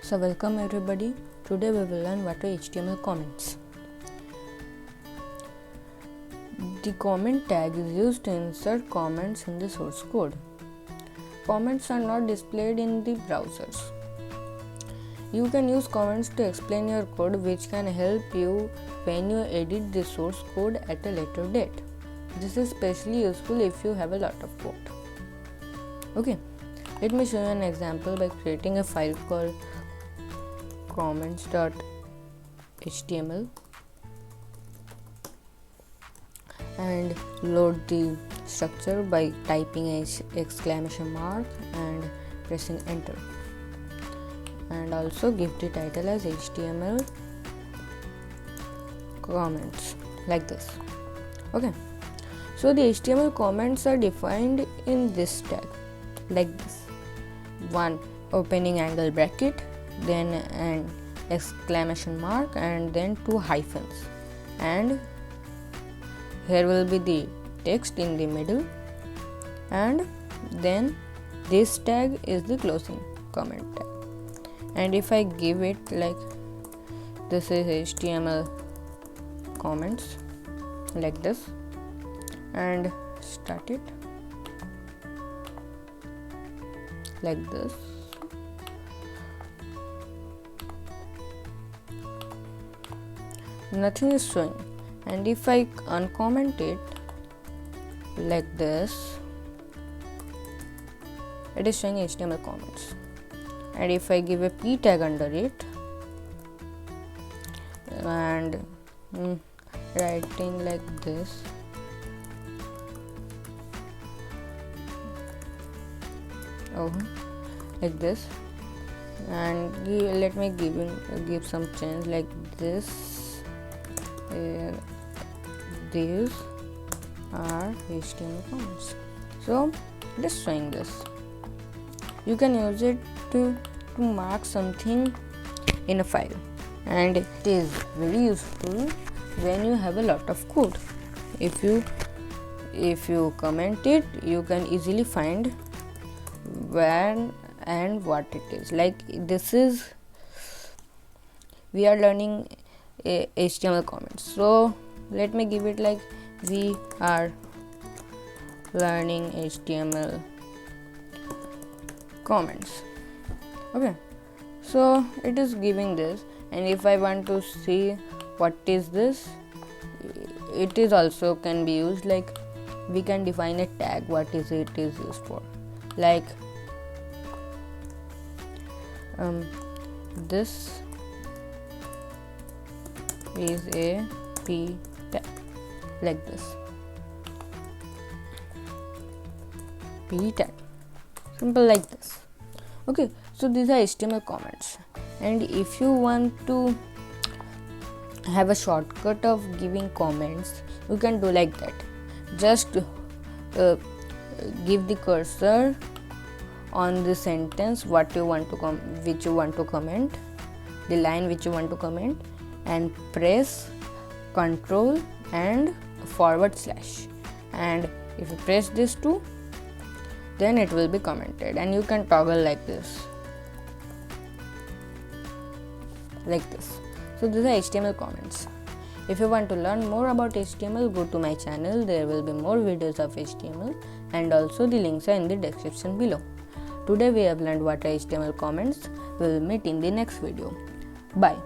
So welcome everybody. Today we will learn what are HTML comments. The comment tag is used to insert comments in the source code. Comments are not displayed in the browsers. You can use comments to explain your code, which can help you when you edit the source code at a later date. This is especially useful if you have a lot of code. Okay, let me show you an example by creating a file called comments.html and load the structure by typing exclamation mark and pressing enter, and also give the title as HTML comments like this. Okay, so the HTML comments are defined in this tag like this: one opening angle bracket, then an exclamation mark, and then two hyphens, and here will be the text in the middle, and then this tag is the closing comment tag. And if I give it like this is HTML comments like this and start it like this, nothing is showing. And if I uncomment it like this, it is showing HTML comments. And if I give a p tag under it and writing like this, like this, and let me give some change like this. These are HTML comments. So just showing this. You can use it to mark something in a file, and it is very useful when you have a lot of code. If you comment it, you can easily find when and what it is. Like this is, we are learning HTML comments, so let me give it like we are learning HTML comments. Okay, so it is giving this, and if I want to see what is this, it is also can be used. Like we can define a tag what is it is used for, like this is a p tag like this, p tag, simple like this. Okay, so these are HTML comments. And if you want to have a shortcut of giving comments, you can do like that. Just give the cursor on the sentence what you want to which you want to comment, the line which you want to comment, and press Ctrl and /, and if you press this two, then it will be commented, and you can toggle like this. So these are HTML comments. If you want to learn more about HTML, go to my channel. There will be more videos of HTML, and also the links are in the description below. Today we have learned what are HTML comments. We will meet in the next video. Bye.